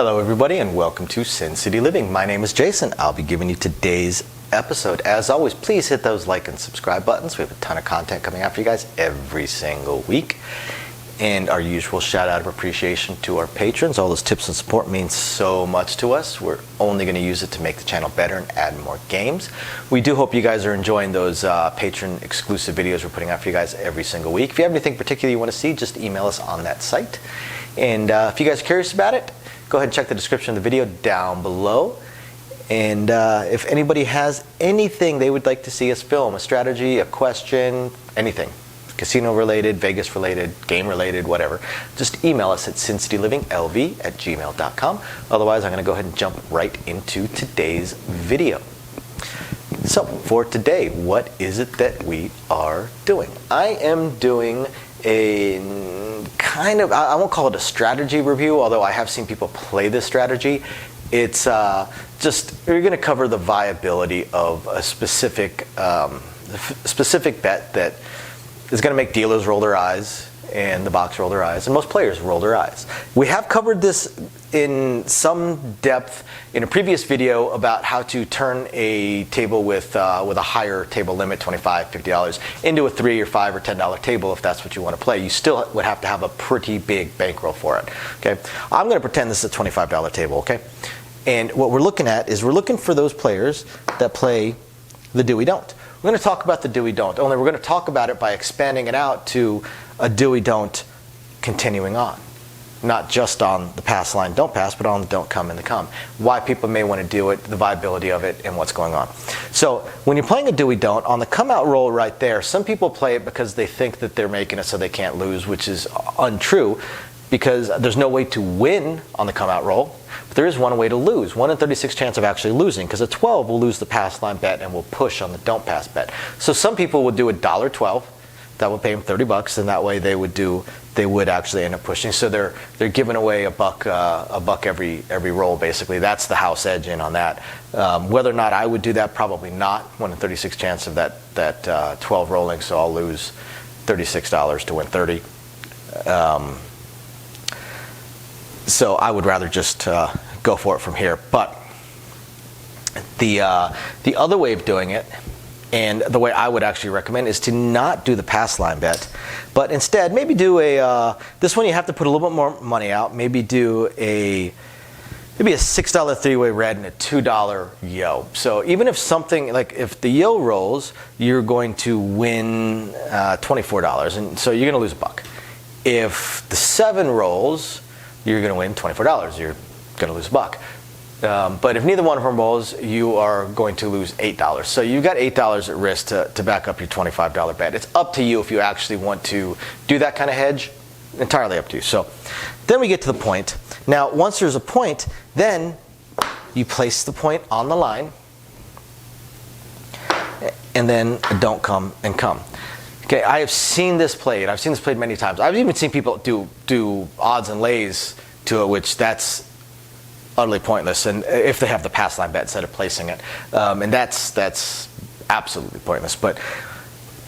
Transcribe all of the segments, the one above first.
Hello everybody and welcome to Sin City Living. My name is Jason. I'll be giving you today's episode. As always, please hit those like and subscribe buttons. We have a ton of content coming out for you guys every single week. And our usual shout out of appreciation to our patrons. All those tips and support means so much to us. We're only going to use it to make the channel better and add more games. We do hope you guys are enjoying those patron exclusive videos we're putting out for you guys every single week. If you have anything particular you want to see, just email us on that site. And if you guys are curious about it, go ahead and check the description of the video down below. And if anybody has anything they would like to see us film, a strategy, a question, anything, casino related, Vegas related, game related, whatever, just email us at sincityliving.lv@gmail.com. Otherwise, I'm going to go ahead and jump right into today's video. So for today, what is it that we are doing? I am doing a kind of, I won't call it a strategy review, although I have seen people play this strategy. It's just, we're going to cover the viability of a specific bet that is going to make dealers roll their eyes and the box roll their eyes, and most players roll their eyes. We have covered this in some depth in a previous video about how to turn a table with a higher table limit, $25, $50, into a $3 or $5 or $10 table if that's what you want to play. You still would have to have a pretty big bankroll for it. Okay, I'm going to pretend this is a $25 table. Okay, and what we're looking at is we're looking for those players that play the do-we-don't. We're going to talk about the do-we-don't, only we're going to talk about it by expanding it out to a do-we-don't continuing on. Not just on the pass line, don't pass, but on the don't come and the come. Why people may want to do it, the viability of it, and what's going on. So when you're playing a do-we-don't, on the come-out roll right there, some people play it because they think that they're making it so they can't lose, which is untrue, because there's no way to win on the come-out roll. But there is one way to lose, 1 in 36 chance of actually losing, because a 12 will lose the pass line bet and will push on the don't pass bet. So some people would do a $1.12, that would pay them $30, and that way they would actually end up pushing. So they're giving away a buck every roll basically. That's the house edge in on that. Whether or not I would do that, probably not. 1 in 36 chance of that 12 rolling, so I'll lose $36 to win 30. So I would rather just go for it from here. But the other way of doing it, and the way I would actually recommend, is to not do the pass line bet, but instead maybe do this one you have to put a little bit more money out. Maybe do maybe a $6 three-way red and a $2 yo. So even if something like, if the yo rolls, you're going to win $24, and so you're going to lose a buck. If the 7 rolls, you're going to win $24. You're going to lose a buck. But if neither one of them rolls, you are going to lose $8. So you've got $8 at risk to back up your $25 bet. It's up to you if you actually want to do that kind of hedge. Entirely up to you. So then we get to the point. Now, once there's a point, then you place the point on the line, and then don't come and come. Okay, I have seen this played. I've seen this played many times. I've even seen people do odds and lays to it, which that's utterly pointless. And if they have the pass line bet instead of placing it, and that's absolutely pointless. But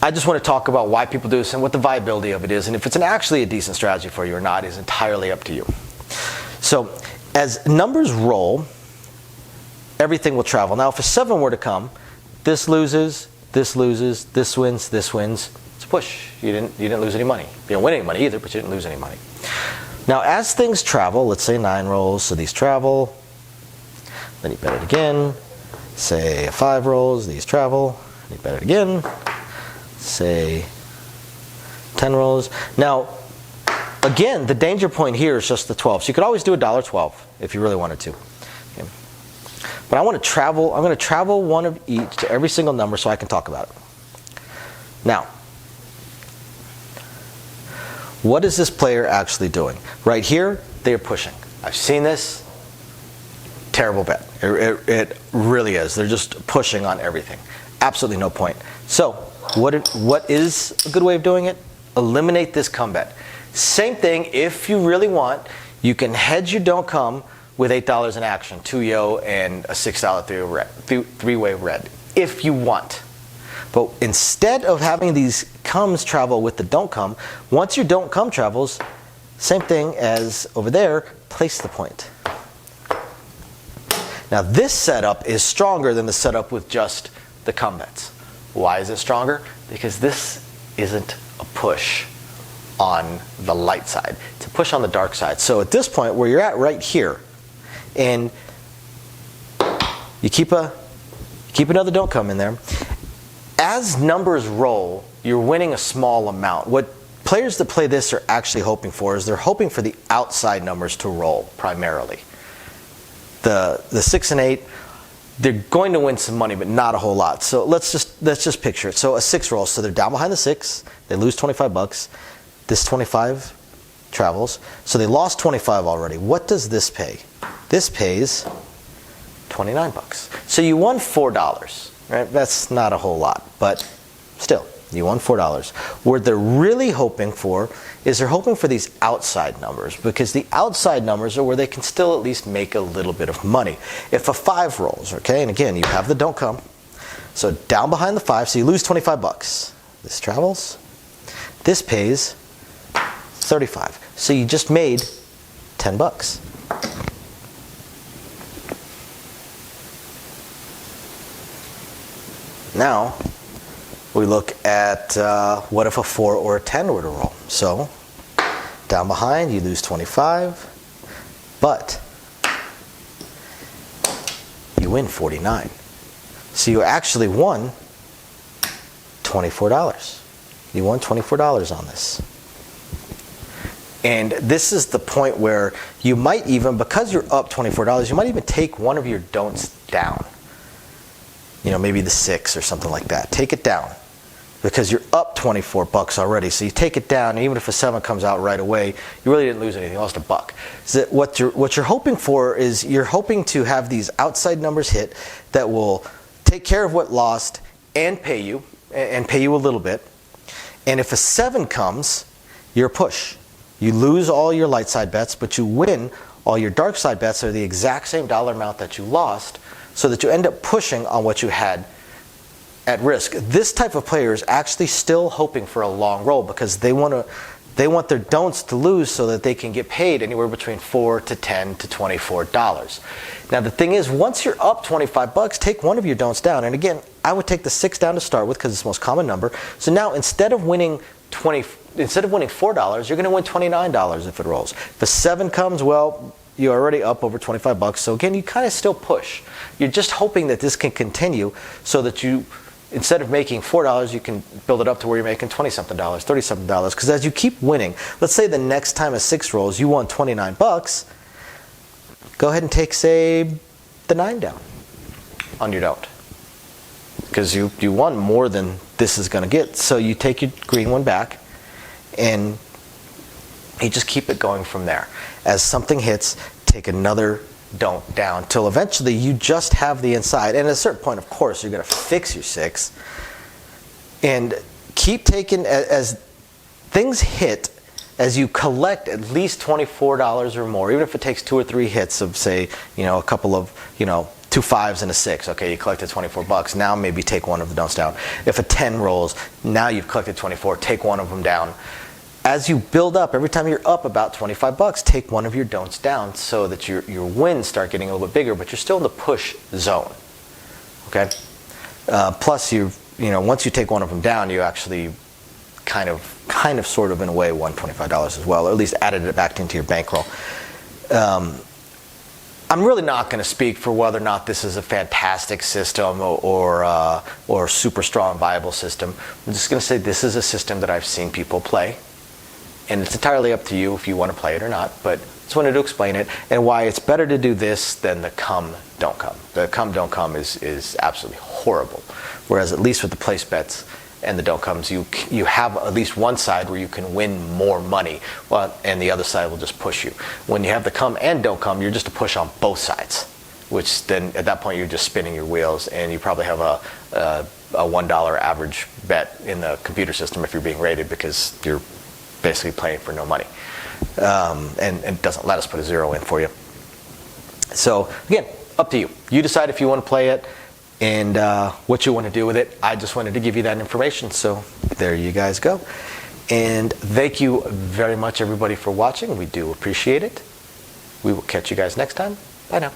I just want to talk about why people do this and what the viability of it is, and if it's actually a decent strategy for you or not is entirely up to you. So as numbers roll, everything will travel. Now, if a 7 were to come, this loses, this loses, this wins, this wins. It's a push. You didn't lose any money. You didn't win any money either, but you didn't lose any money. Now, as things travel, let's say 9 rolls, so these travel. Then you bet it again. Say 5 rolls, these travel. You bet it again. Say 10 rolls. Now, again, the danger point here is just the 12. So you could always do a $1.12 if you really wanted to. Okay. But I want to travel. I'm going to travel one of each to every single number so I can talk about it. Now, what is this player actually doing? Right here, they are pushing. I've seen this. Terrible bet. It really is. They're just pushing on everything. Absolutely no point. So what is a good way of doing it? Eliminate this come bet. Same thing, if you really want, you can hedge your don't come with $8 in action, 2 yo and a $6 three-way red, if you want. But instead of having these comes travel with the don't come, once your don't come travels, same thing as over there, place the point. Now this setup is stronger than the setup with just the come bets. Why is it stronger? Because this isn't a push on the light side. It's a push on the dark side. So at this point where you're at right here, and you keep another don't come in there, as numbers roll, you're winning a small amount. What players that play this are actually hoping for is they're hoping for the outside numbers to roll primarily. The 6 and 8, they're going to win some money, but not a whole lot. So let's just picture it. So a 6 rolls, so they're down behind the 6, they lose 25 bucks. This 25 travels, so they lost 25 already. What does this pay? This pays 29 bucks. So you won $4, right? That's not a whole lot, but still, you won $4. What they're really hoping for is they're hoping for these outside numbers, because the outside numbers are where they can still at least make a little bit of money. If a 5 rolls, okay, and again, you have the don't come, so down behind the 5, so you lose 25 bucks. This travels, this pays 35. So you just made 10 bucks. Now, we look at what if a 4 or a 10 were to roll. So, down behind, you lose 25, but you win 49. So you actually won $24. You won $24 on this. And this is the point where you might even, because you're up $24, you might even take one of your don'ts down. You know, maybe the 6 or something like that. Take it down, because you're up 24 bucks already. So you take it down, and even if a 7 comes out right away, you really didn't lose anything. You lost a buck. So what you're hoping for is you're hoping to have these outside numbers hit that will take care of what lost and pay you a little bit. And if a 7 comes, you're a push. You lose all your light side bets, but you win all your dark side bets are the exact same dollar amount that you lost, so that you end up pushing on what you had at risk. This type of player is actually still hoping for a long roll, because they want their don'ts to lose so that they can get paid anywhere between $4 to $10 to $24. Now the thing is, once you're up 25 bucks, take one of your don'ts down. And again, I would take the 6 down to start with, because it's the most common number. So now instead of winning $4, you're going to win $29 if it rolls. If a 7 comes, well, you're already up over 25 bucks. So again, you kind of still push. You're just hoping that this can continue, so that you, instead of making $4, you can build it up to where you're making $20-something, $30-something. Because as you keep winning, let's say the next time a 6 rolls, you won 29 bucks. Go ahead and take, say, the 9 down on your don't, because you won more than this is going to get. So you take your green one back, and you just keep it going from there. As something hits, take another don't down, till eventually you just have the inside. And at a certain point, of course, you're going to fix your 6 and keep taking as things hit. As you collect at least $24 or more, even if it takes 2 or 3 hits of, say, a couple of, 2 5s and a 6. Okay, you collected 24 bucks. Now maybe take one of the don'ts down. If a 10 rolls, now you've collected 24. Take one of them down. As you build up, every time you're up about 25 bucks, take one of your don'ts down, so that your wins start getting a little bit bigger, but you're still in the push zone. Okay. Plus, once you take one of them down, you actually kind of sort of in a way won $25 as well, or at least added it back into your bankroll. I'm really not going to speak for whether or not this is a fantastic system or super strong, viable system. I'm just going to say this is a system that I've seen people play, and it's entirely up to you if you want to play it or not, but I just wanted to explain it and why it's better to do this than the come, don't come. The come, don't come is absolutely horrible, whereas at least with the place bets and the don't comes, you have at least one side where you can win more money, and the other side will just push you. When you have the come and don't come, you're just a push on both sides, which then at that point you're just spinning your wheels, and you probably have a $1 average bet in the computer system if you're being rated, because you're basically playing for no money, and it doesn't let us put a 0 in for you. So again, up to you. You decide if you want to play it and what you want to do with it. I just wanted to give you that information, so there you guys go. And thank you very much, everybody, for watching. We do appreciate it. We will catch you guys next time. Bye now.